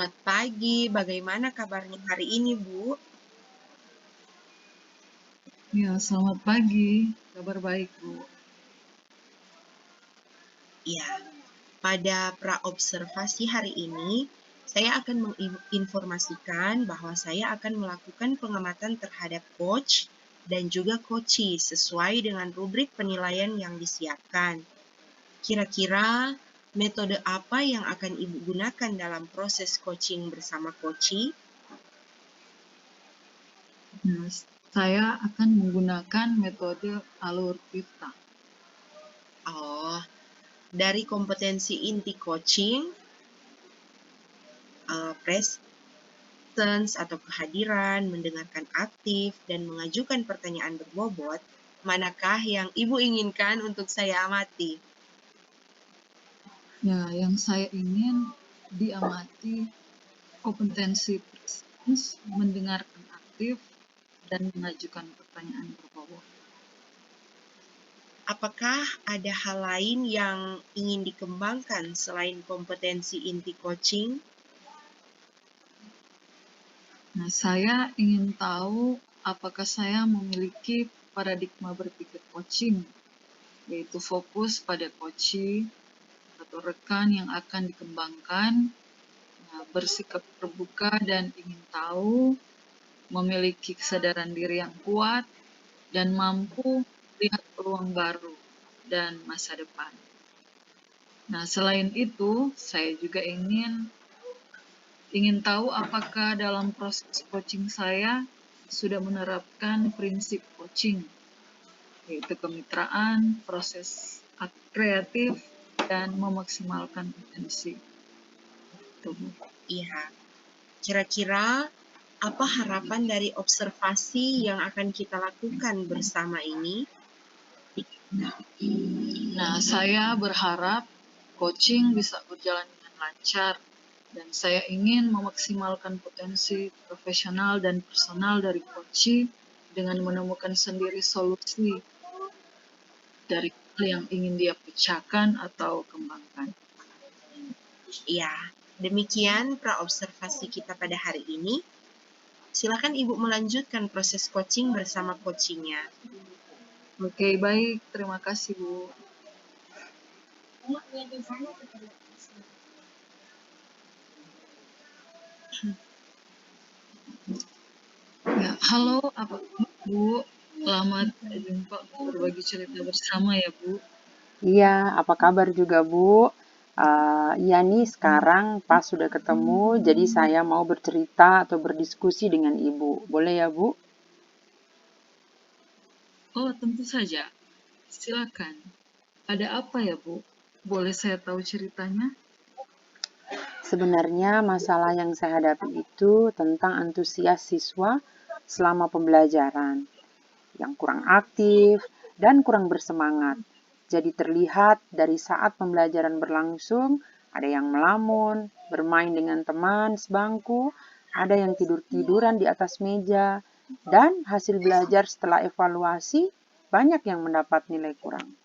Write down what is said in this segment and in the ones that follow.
Selamat pagi, bagaimana kabarnya hari ini, Bu? Ya, selamat pagi. Kabar baik, Bu. Ya, pada praobservasi hari ini, saya akan menginformasikan bahwa saya akan melakukan pengamatan terhadap coach dan juga coachee sesuai dengan rubrik penilaian yang disiapkan. Kira-kira metode apa yang akan Ibu gunakan dalam proses coaching bersama coachee? Nah, saya akan menggunakan metode alur Tirta. Oh, dari kompetensi inti coaching, presence atau kehadiran, mendengarkan aktif, dan mengajukan pertanyaan berbobot, manakah yang Ibu inginkan untuk saya amati? Ya, yang saya ingin diamati kompetensi presence, mendengarkan aktif, dan mengajukan pertanyaan berbobot. Apakah ada hal lain yang ingin dikembangkan selain kompetensi inti coaching? Nah, saya ingin tahu apakah saya memiliki paradigma berpikir coaching, yaitu fokus pada coachee atau rekan yang akan dikembangkan, bersikap terbuka dan ingin tahu, memiliki kesadaran diri yang kuat, dan mampu melihat peluang baru dan masa depan. Nah, selain itu, saya juga ingin tahu apakah dalam proses coaching saya sudah menerapkan prinsip coaching, yaitu kemitraan, proses kreatif, dan memaksimalkan potensi. Iya, kira-kira apa harapan dari observasi yang akan kita lakukan bersama ini? Nah, saya berharap coaching bisa berjalan dengan lancar, dan saya ingin memaksimalkan potensi profesional dan personal dari coachee dengan menemukan sendiri solusi dari hal yang ingin dia pecahkan atau kembangkan. Ya, demikian praobservasi kita pada hari ini. Silakan Ibu melanjutkan proses coaching bersama coachingnya. Oke, baik. Terima kasih, Bu. Ya, halo, apa kabar, Bu? Selamat jumpa berbagi cerita bersama ya, Bu. Iya, apa kabar juga, Bu? Iya nih, sekarang pas sudah ketemu, jadi saya mau bercerita atau berdiskusi dengan Ibu. Boleh ya, Bu? Oh, tentu saja. Silakan. Ada apa ya, Bu? Boleh saya tahu ceritanya? Sebenarnya masalah yang saya hadapi itu tentang antusias siswa selama pembelajaran, yang kurang aktif dan kurang bersemangat. Jadi terlihat dari saat pembelajaran berlangsung, ada yang melamun, bermain dengan teman sebangku, ada yang tidur-tiduran di atas meja, dan hasil belajar setelah evaluasi banyak yang mendapat nilai kurang.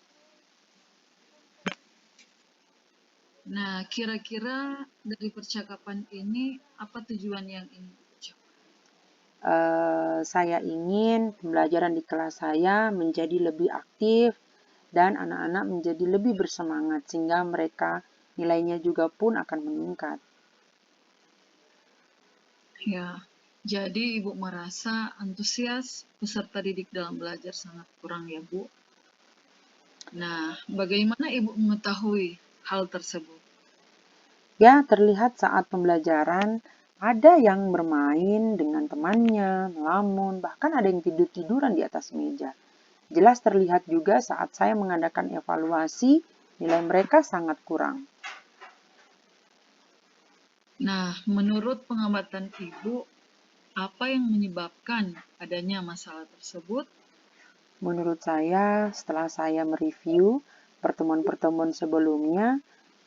Nah, kira-kira dari percakapan ini, apa tujuan yang ingin diucapkan? Saya ingin pembelajaran di kelas saya menjadi lebih aktif dan anak-anak menjadi lebih bersemangat sehingga mereka nilainya juga pun akan meningkat. Ya, jadi Ibu merasa antusias peserta didik dalam belajar sangat kurang ya, Bu? Nah, bagaimana Ibu mengetahui hal tersebut? Ya, terlihat saat pembelajaran ada yang bermain dengan temannya, melamun, bahkan ada yang tidur-tiduran di atas meja. Jelas terlihat juga saat saya mengadakan evaluasi, nilai mereka sangat kurang. Nah, menurut pengamatan Ibu, apa yang menyebabkan adanya masalah tersebut? Menurut saya, setelah saya mereview pertemuan-pertemuan sebelumnya,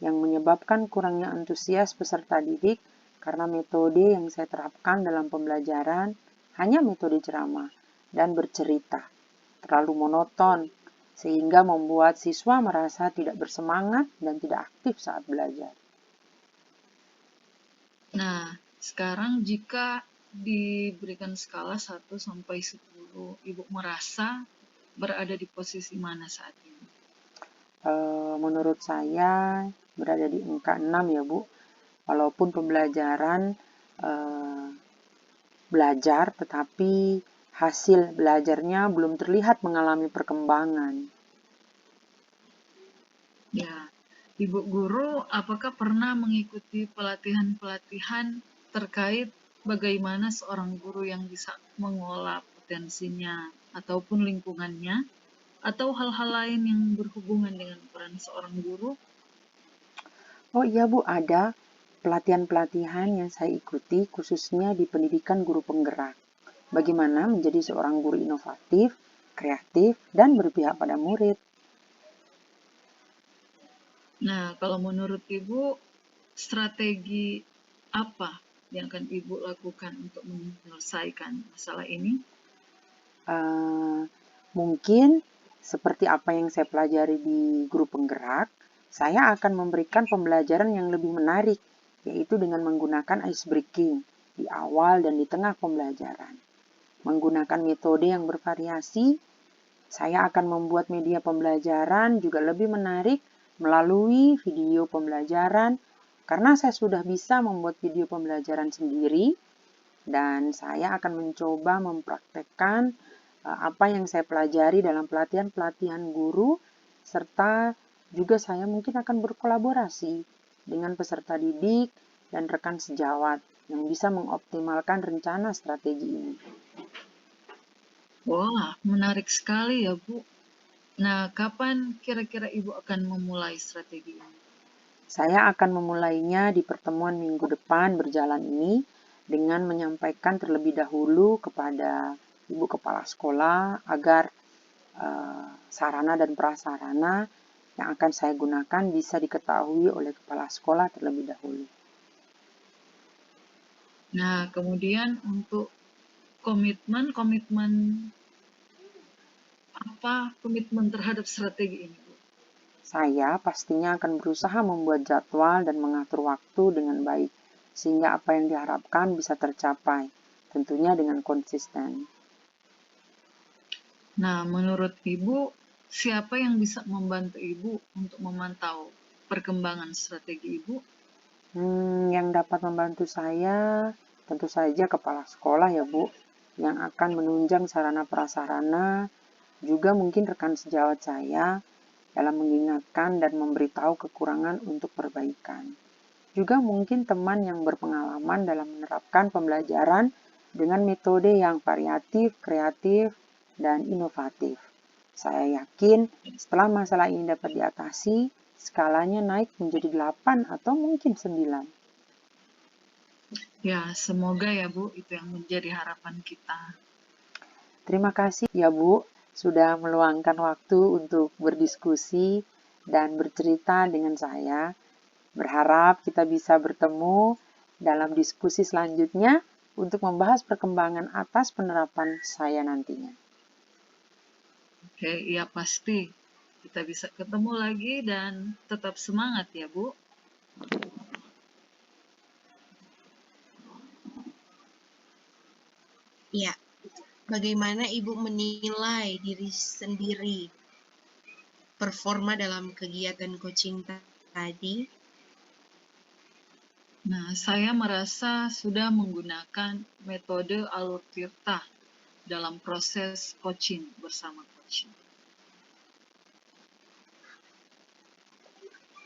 yang menyebabkan kurangnya antusias peserta didik karena metode yang saya terapkan dalam pembelajaran hanya metode ceramah dan bercerita, terlalu monoton, sehingga membuat siswa merasa tidak bersemangat dan tidak aktif saat belajar. Nah, sekarang jika diberikan skala 1 sampai 10, Ibu merasa berada di posisi mana saat ini? Menurut saya berada di angka 6 ya Bu, walaupun pembelajaran belajar tetapi hasil belajarnya belum terlihat mengalami perkembangan. Ya, Ibu guru, apakah pernah mengikuti pelatihan-pelatihan terkait bagaimana seorang guru yang bisa mengolah potensinya ataupun lingkungannya, atau hal-hal lain yang berhubungan dengan peran seorang guru? Oh iya Bu, ada pelatihan-pelatihan yang saya ikuti khususnya di pendidikan guru penggerak. Bagaimana menjadi seorang guru inovatif, kreatif, dan berpihak pada murid. Nah, kalau menurut Ibu, strategi apa yang akan Ibu lakukan untuk menyelesaikan masalah ini? Mungkin seperti apa yang saya pelajari di guru penggerak, saya akan memberikan pembelajaran yang lebih menarik, yaitu dengan menggunakan ice breaking di awal dan di tengah pembelajaran. Menggunakan metode yang bervariasi, saya akan membuat media pembelajaran juga lebih menarik melalui video pembelajaran, karena saya sudah bisa membuat video pembelajaran sendiri, dan saya akan mencoba mempraktekkan apa yang saya pelajari dalam pelatihan-pelatihan guru, serta juga saya mungkin akan berkolaborasi dengan peserta didik dan rekan sejawat yang bisa mengoptimalkan rencana strategi ini. Wah, menarik sekali ya, Bu. Nah, kapan kira-kira Ibu akan memulai strategi ini? Saya akan memulainya di pertemuan minggu depan berjalan ini dengan menyampaikan terlebih dahulu kepada Ibu Kepala Sekolah agar sarana dan prasarana yang akan saya gunakan bisa diketahui oleh Kepala Sekolah terlebih dahulu. Nah, kemudian untuk komitmen terhadap strategi ini, Bu? Saya pastinya akan berusaha membuat jadwal dan mengatur waktu dengan baik, sehingga apa yang diharapkan bisa tercapai, tentunya dengan konsisten. Nah, menurut Ibu, siapa yang bisa membantu Ibu untuk memantau perkembangan strategi Ibu? Yang dapat membantu saya tentu saja kepala sekolah ya Bu, yang akan menunjang sarana prasarana, juga mungkin rekan sejawat saya dalam mengingatkan dan memberitahu kekurangan untuk perbaikan. Juga mungkin teman yang berpengalaman dalam menerapkan pembelajaran dengan metode yang variatif, kreatif, dan inovatif. Saya yakin setelah masalah ini dapat diatasi, skalanya naik menjadi 8 atau mungkin 9. Ya, semoga ya, Bu, itu yang menjadi harapan kita. Terima kasih ya Bu, sudah meluangkan waktu untuk berdiskusi dan bercerita dengan saya. Berharap kita bisa bertemu dalam diskusi selanjutnya untuk membahas perkembangan atas penerapan saya nantinya. Oke, iya pasti. Kita bisa ketemu lagi dan tetap semangat ya, Bu. Ya, bagaimana Ibu menilai diri sendiri performa dalam kegiatan coaching tadi? Nah, saya merasa sudah menggunakan metode alur tirta dalam proses coaching bersama coaching.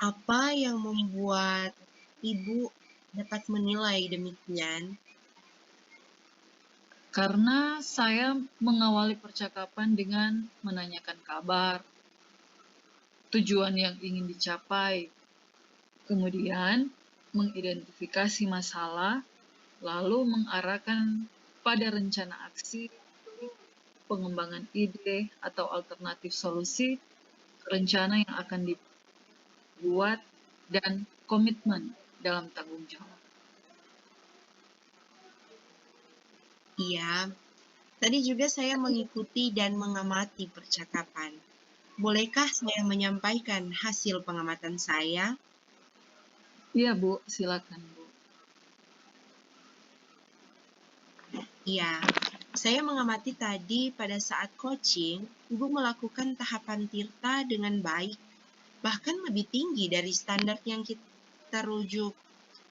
Apa yang membuat Ibu dapat menilai demikian? Karena saya mengawali percakapan dengan menanyakan kabar, tujuan yang ingin dicapai, kemudian mengidentifikasi masalah, lalu mengarahkan pada rencana aksi, pengembangan ide atau alternatif solusi, rencana yang akan dibuat, dan komitmen dalam tanggung jawab. Iya, tadi juga saya mengikuti dan mengamati percakapan. Bolehkah saya menyampaikan hasil pengamatan saya? Iya, Bu, silakan, Bu. Ya, saya mengamati tadi pada saat coaching, Ibu melakukan tahapan tirta dengan baik, bahkan lebih tinggi dari standar yang kita rujuk,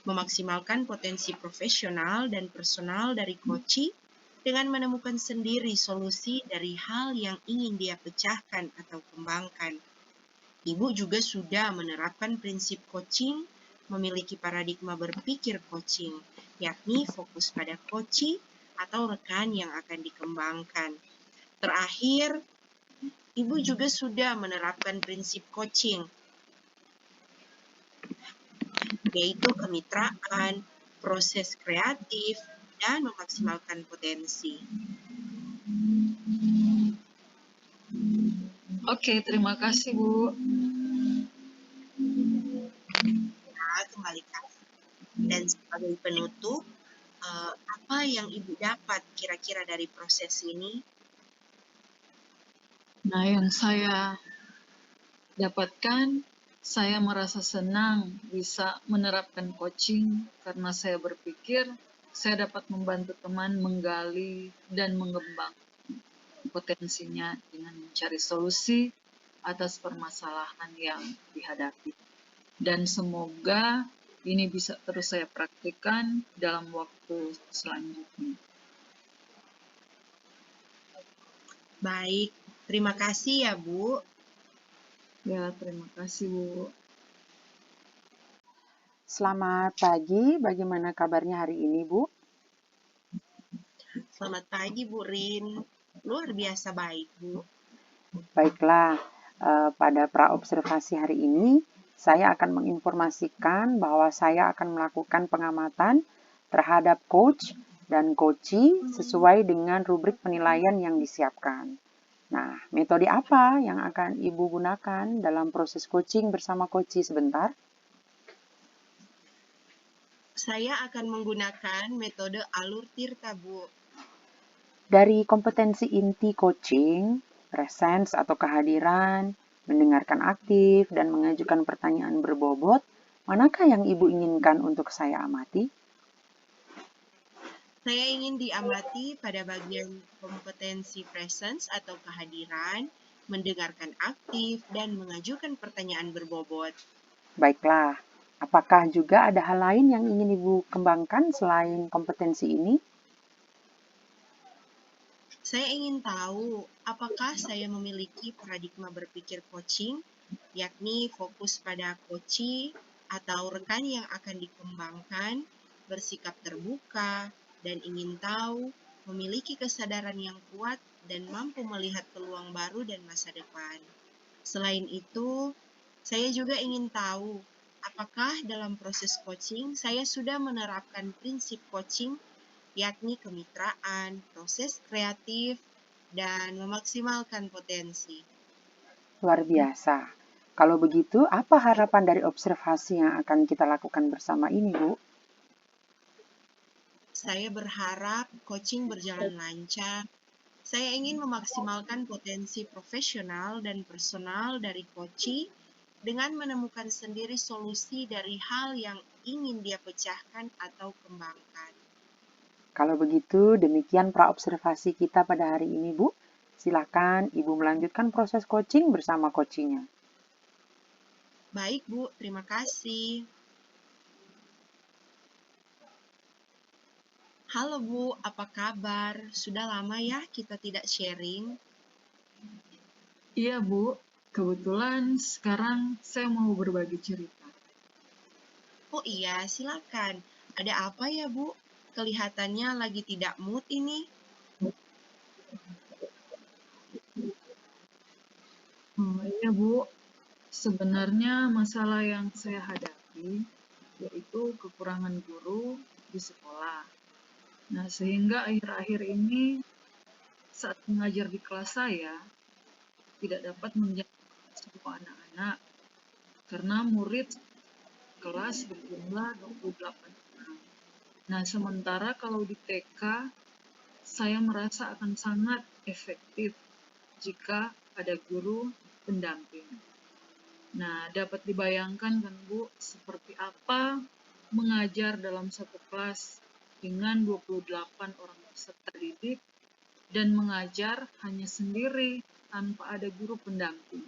memaksimalkan potensi profesional dan personal dari coaching dengan menemukan sendiri solusi dari hal yang ingin dia pecahkan atau kembangkan. Ibu juga sudah menerapkan prinsip coaching, memiliki paradigma berpikir coaching, yakni fokus pada coaching atau rekan yang akan dikembangkan. Terakhir, Ibu juga sudah menerapkan prinsip coaching, yaitu kemitraan, proses kreatif, dan memaksimalkan potensi. Oke, terima kasih Bu. Nah, kembali lagi. Dan sebagai penutup, apa yang Ibu dapat kira-kira dari proses ini? Nah, yang saya dapatkan, saya merasa senang bisa menerapkan coaching karena saya berpikir saya dapat membantu teman menggali dan mengembangkan potensinya dengan mencari solusi atas permasalahan yang dihadapi. Dan semoga ini bisa terus saya praktikkan dalam waktu selanjutnya. Baik, terima kasih ya Bu. Ya, terima kasih Bu. Selamat pagi, bagaimana kabarnya hari ini, Bu? Selamat pagi Bu Rin. Luar biasa baik Bu. Baiklah, pada praobservasi hari ini, saya akan menginformasikan bahwa saya akan melakukan pengamatan terhadap coach dan coachee sesuai dengan rubrik penilaian yang disiapkan. Nah, metode apa yang akan Ibu gunakan dalam proses coaching bersama coachee sebentar? Saya akan menggunakan metode alur tirta Bu. Dari kompetensi inti coaching, presence atau kehadiran, mendengarkan aktif, dan mengajukan pertanyaan berbobot, manakah yang Ibu inginkan untuk saya amati? Saya ingin diamati pada bagian kompetensi presence atau kehadiran, mendengarkan aktif, dan mengajukan pertanyaan berbobot. Baiklah, apakah juga ada hal lain yang ingin Ibu kembangkan selain kompetensi ini? Saya ingin tahu apakah saya memiliki paradigma berpikir coaching, yakni fokus pada coachee atau rekan yang akan dikembangkan, bersikap terbuka, dan ingin tahu, memiliki kesadaran yang kuat dan mampu melihat peluang baru dan masa depan. Selain itu, saya juga ingin tahu apakah dalam proses coaching saya sudah menerapkan prinsip coaching, yakni kemitraan, proses kreatif, dan memaksimalkan potensi. Luar biasa. Kalau begitu, apa harapan dari observasi yang akan kita lakukan bersama ini, Bu? Saya berharap coaching berjalan lancar. Saya ingin memaksimalkan potensi profesional dan personal dari coaching dengan menemukan sendiri solusi dari hal yang ingin dia pecahkan atau kembangkan. Kalau begitu, demikian praobservasi kita pada hari ini, Bu. Silakan Ibu melanjutkan proses coaching bersama coachingnya. Baik, Bu. Terima kasih. Halo, Bu. Apa kabar? Sudah lama ya kita tidak sharing. Iya Bu, kebetulan sekarang saya mau berbagi cerita. Oh iya, silakan. Ada apa ya, Bu? Kelihatannya lagi tidak mood ini. Iya Bu, sebenarnya masalah yang saya hadapi yaitu kekurangan guru di sekolah. Nah, sehingga akhir-akhir ini saat mengajar di kelas saya tidak dapat menjaga semua anak-anak karena murid kelas berjumlah 28 orang. Nah, sementara kalau di TK saya merasa akan sangat efektif jika ada guru pendamping. Nah, dapat dibayangkan kan Bu, seperti apa mengajar dalam satu kelas dengan 28 orang peserta didik dan mengajar hanya sendiri tanpa ada guru pendamping.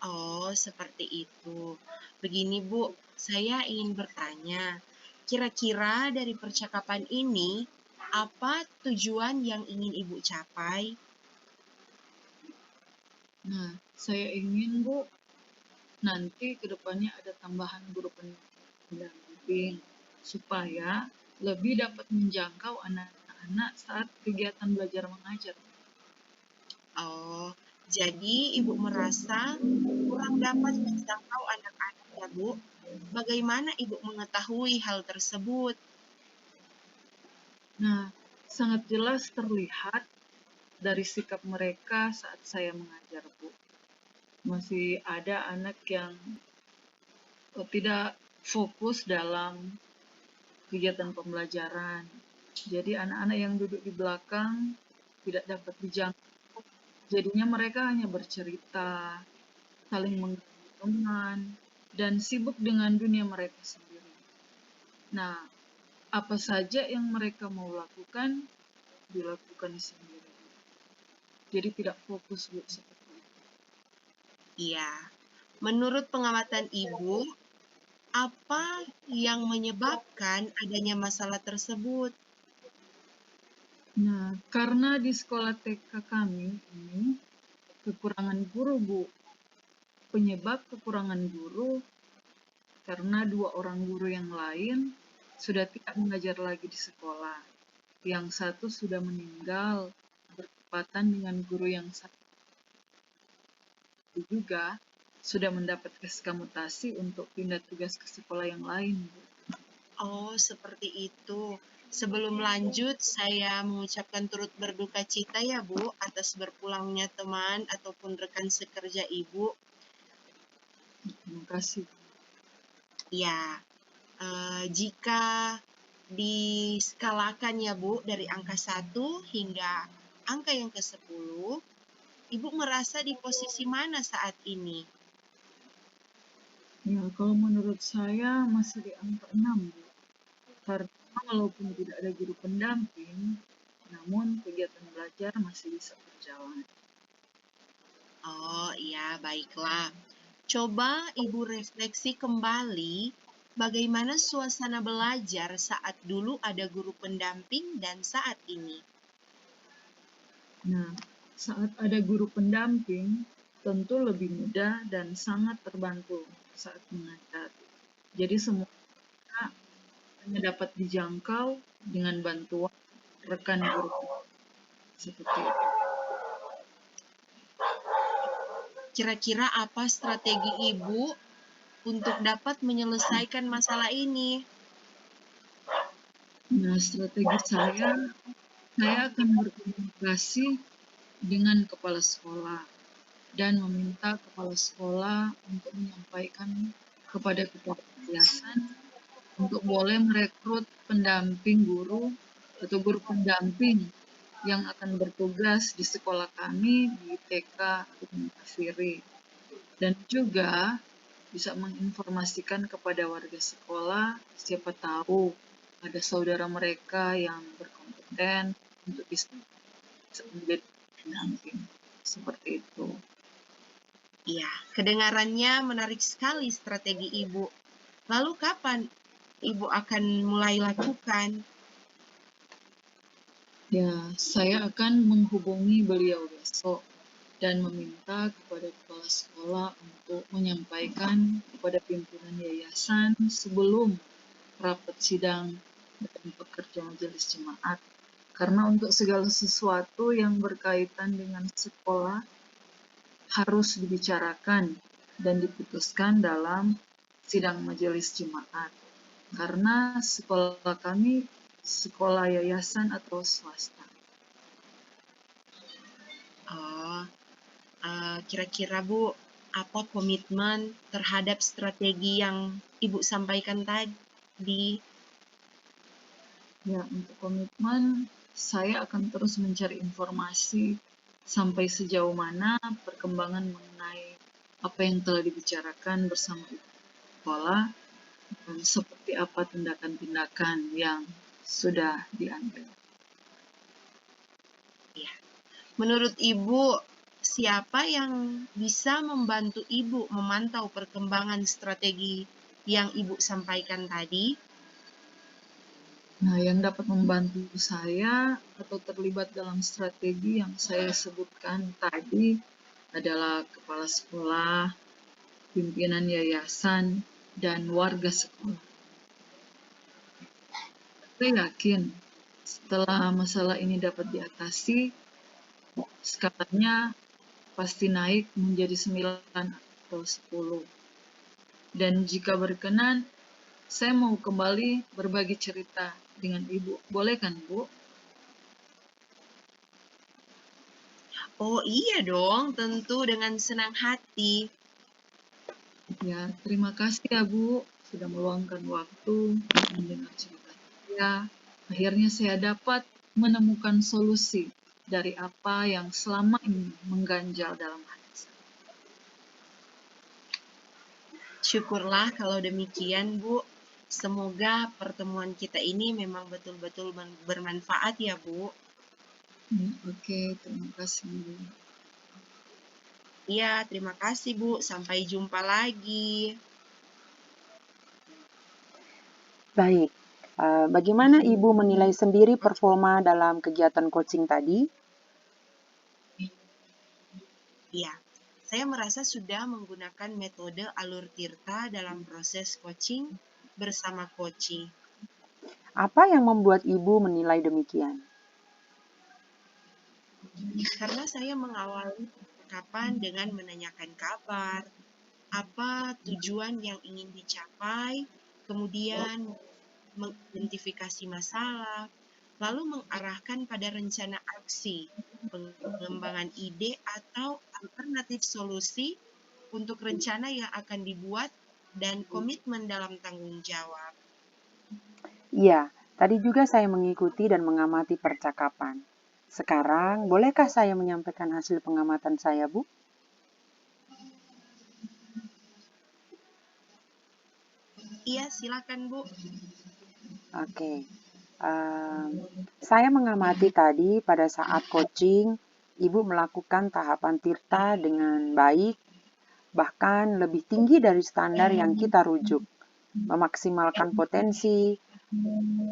Oh, seperti itu. Begini, Bu, saya ingin bertanya, kira-kira dari percakapan ini, apa tujuan yang ingin Ibu capai? Nah, saya ingin, Bu, nanti ke depannya ada tambahan guru pendamping supaya lebih dapat menjangkau anak-anak saat kegiatan belajar mengajar. Oh, jadi Ibu merasa kurang dapat menjangkau anak-anak ya, Bu? Bagaimana Ibu mengetahui hal tersebut? Nah, sangat jelas terlihat dari sikap mereka saat saya mengajar, Bu. Masih ada anak yang tidak fokus dalam kegiatan pembelajaran. Jadi anak-anak yang duduk di belakang tidak dapat dijangkau. Jadinya mereka hanya bercerita, saling mengganggu teman, dan sibuk dengan dunia mereka sendiri. Nah, apa saja yang mereka mau lakukan, dilakukan sendiri. Jadi tidak fokus, Bu, seperti itu. Iya, menurut pengamatan Ibu, apa yang menyebabkan adanya masalah tersebut? Nah, karena di sekolah TK kami ini kekurangan guru, Bu. Penyebab kekurangan guru karena 2 orang guru yang lain sudah tidak mengajar lagi di sekolah. Yang satu sudah meninggal bertepatan dengan guru yang satu juga sudah mendapat SK mutasi untuk pindah tugas ke sekolah yang lain, Bu. Oh, seperti itu. Sebelum lanjut, saya mengucapkan turut berduka cita ya, Bu, atas berpulangnya teman ataupun rekan sekerja Ibu. Terima kasih. Ya, jika diskalakan ya, Bu, dari angka 1 hingga angka yang ke-10, Ibu merasa di posisi mana saat ini? Ya, kalau menurut saya masih di angka 6, Bu. Karena walaupun tidak ada guru pendamping, namun kegiatan belajar masih bisa berjalan. Oh iya, baiklah. Coba Ibu refleksi kembali bagaimana suasana belajar saat dulu ada guru pendamping dan saat ini. Nah, saat ada guru pendamping, tentu lebih mudah dan sangat terbantu saat mengajar. Jadi semua hanya dapat dijangkau dengan bantuan rekan guru seperti itu. Kira-kira apa strategi Ibu untuk dapat menyelesaikan masalah ini? Nah, strategi saya akan berkomunikasi dengan kepala sekolah dan meminta kepala sekolah untuk menyampaikan kepada kepala yayasan untuk boleh merekrut pendamping guru atau guru pendamping yang akan bertugas di sekolah kami di TK Gunung Kafiri, dan juga bisa menginformasikan kepada warga sekolah, siapa tahu ada saudara mereka yang berkompeten untuk bisa menjadi pendamping. Seperti itu. Ya, kedengarannya menarik sekali strategi Ibu. Lalu kapan Ibu akan mulai lakukan? Ya, saya akan menghubungi beliau besok dan meminta kepada kepala sekolah untuk menyampaikan kepada pimpinan yayasan sebelum rapat sidang dan pekerja majelis jemaat. Karena untuk segala sesuatu yang berkaitan dengan sekolah harus dibicarakan dan diputuskan dalam sidang majelis jemaat. Karena sekolah kami sekolah yayasan atau swasta. Oh, kira-kira Bu, apa komitmen terhadap strategi yang Ibu sampaikan tadi? Ya, untuk komitmen, saya akan terus mencari informasi sampai sejauh mana perkembangan mengenai apa yang telah dibicarakan bersama ibu sekolah dan seperti apa tindakan-tindakan yang sudah diambil. Menurut Ibu, siapa yang bisa membantu Ibu memantau perkembangan strategi yang Ibu sampaikan tadi? Nah, yang dapat membantu saya atau terlibat dalam strategi yang saya sebutkan tadi adalah kepala sekolah, pimpinan yayasan, dan warga sekolah. Saya yakin setelah masalah ini dapat diatasi, skalanya pasti naik menjadi 9 atau 10. Dan jika berkenan, saya mau kembali berbagi cerita dengan Ibu. Boleh kan, Bu? Oh iya dong, tentu dengan senang hati. Ya, terima kasih ya Bu sudah meluangkan waktu mendengar cerita saya. Akhirnya saya dapat menemukan solusi dari apa yang selama ini mengganjal dalam hati saya. Syukurlah kalau demikian, Bu. Semoga pertemuan kita ini memang betul-betul bermanfaat ya, Bu. Oke, terima kasih Bu. Iya, terima kasih, Bu. Sampai jumpa lagi. Baik, bagaimana Ibu menilai sendiri performa dalam kegiatan coaching tadi? Iya, saya merasa sudah menggunakan metode alur Tirta dalam proses coaching bersama coachee. Apa yang membuat Ibu menilai demikian? Karena saya mengawali percakapan dengan menanyakan kabar, apa tujuan yang ingin dicapai, kemudian mengidentifikasi masalah, lalu mengarahkan pada rencana aksi, pengembangan ide atau alternatif solusi untuk rencana yang akan dibuat dan komitmen dalam tanggung jawab. Iya, tadi juga saya mengikuti dan mengamati percakapan. Sekarang, bolehkah saya menyampaikan hasil pengamatan saya, Bu? Iya, silakan Bu. Oke. Saya mengamati tadi pada saat coaching, Ibu melakukan tahapan Tirta dengan baik, bahkan lebih tinggi dari standar yang kita rujuk, memaksimalkan potensi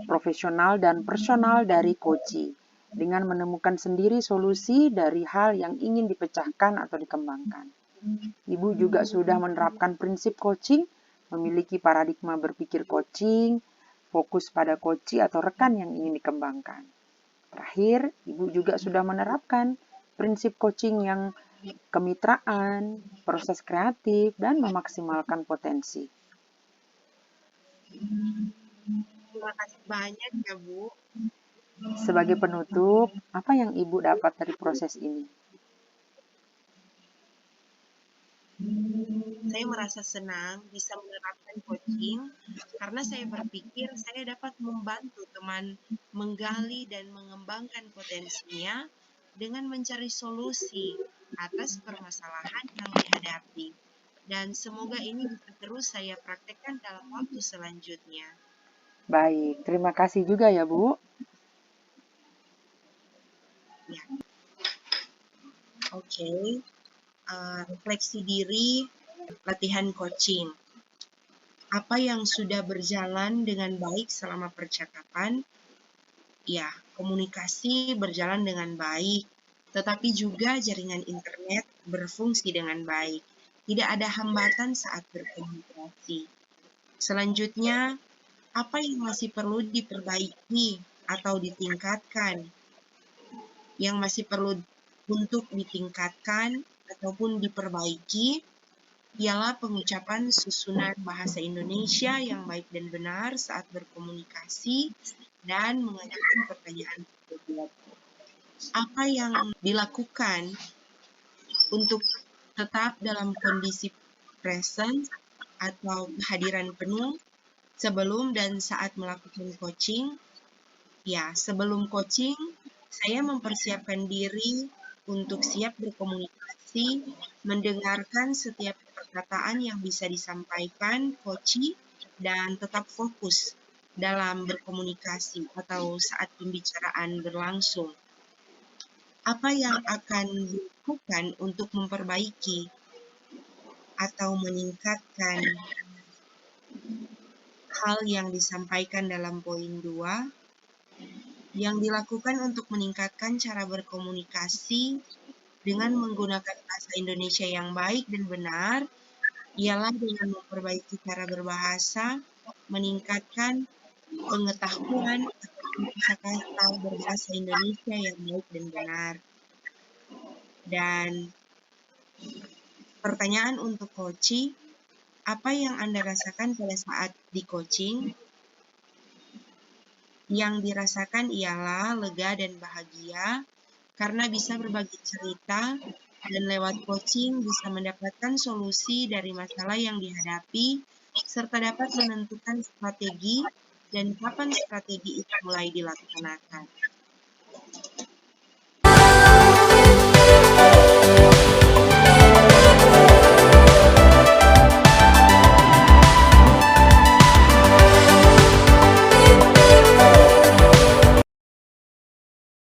profesional dan personal dari coaching, dengan menemukan sendiri solusi dari hal yang ingin dipecahkan atau dikembangkan. Ibu juga sudah menerapkan prinsip coaching, memiliki paradigma berpikir coaching, fokus pada coachee atau rekan yang ingin dikembangkan. Terakhir, Ibu juga sudah menerapkan prinsip coaching yang kemitraan, proses kreatif, dan memaksimalkan potensi. Terima kasih banyak ya Bu. Sebagai penutup, apa yang Ibu dapat dari proses ini? Saya merasa senang bisa menerapkan coaching karena saya berpikir saya dapat membantu teman menggali dan mengembangkan potensinya dengan mencari solusi atas permasalahan yang dihadapi. Dan semoga ini bisa terus saya praktekkan dalam waktu selanjutnya. Baik, terima kasih juga ya Bu. Ya, oke. Refleksi diri, latihan coaching. Apa yang sudah berjalan dengan baik selama percakapan? Ya, komunikasi berjalan dengan baik, tetapi juga jaringan internet berfungsi dengan baik. Tidak ada hambatan saat berkomunikasi. Selanjutnya, apa yang masih perlu diperbaiki atau ditingkatkan? Yang masih perlu untuk ditingkatkan ataupun diperbaiki ialah pengucapan susunan bahasa Indonesia yang baik dan benar saat berkomunikasi dan mengajukan pertanyaan tersebut. Apa yang dilakukan untuk tetap dalam kondisi present atau kehadiran penuh sebelum dan saat melakukan coaching? Ya, sebelum coaching, saya mempersiapkan diri untuk siap berkomunikasi, mendengarkan setiap perkataan yang bisa disampaikan coachee, dan tetap fokus dalam berkomunikasi atau saat pembicaraan berlangsung? Apa yang akan dilakukan untuk memperbaiki atau meningkatkan hal yang disampaikan dalam poin 2? Yang dilakukan untuk meningkatkan cara berkomunikasi dengan menggunakan bahasa Indonesia yang baik dan benar ialah dengan memperbaiki cara berbahasa, meningkatkan pengetahuan atau kosakata berbahasa Indonesia yang baik dan benar. Dan pertanyaan untuk Koci, apa yang Anda rasakan pada saat di coaching? Yang dirasakan ialah lega dan bahagia karena bisa berbagi cerita dan lewat coaching bisa mendapatkan solusi dari masalah yang dihadapi serta dapat menentukan strategi dan kapan strategi itu mulai dilaksanakan.